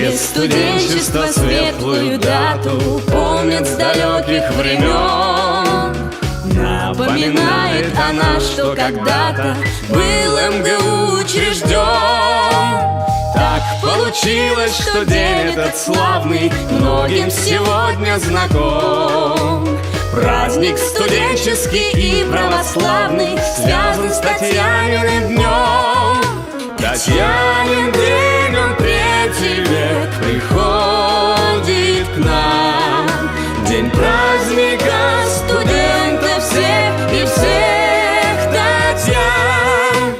Через студенчество светлую дату помнит с далеких времен. Напоминает она, что когда-то был МГУ учрежден. Так получилось, что день этот славный многим сегодня знаком. Праздник студенческий и православный связан с Татьяниным днем. Татьянин день, он третий век, приходит к нам. День праздника студентов всех и всех Татьян.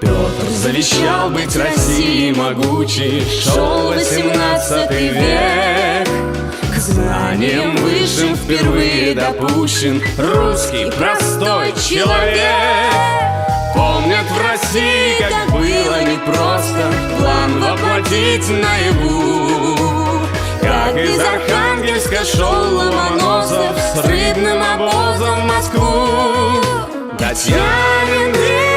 Петр завещал быть Россией могучей, шел 18 век. К знаниям высшим впервые допущен русский простой человек. Помнят в России, как было непросто план воплотить наяву. Как из Архангельска шел Ломоносов с рыбным обозом в Москву. Татьянин день,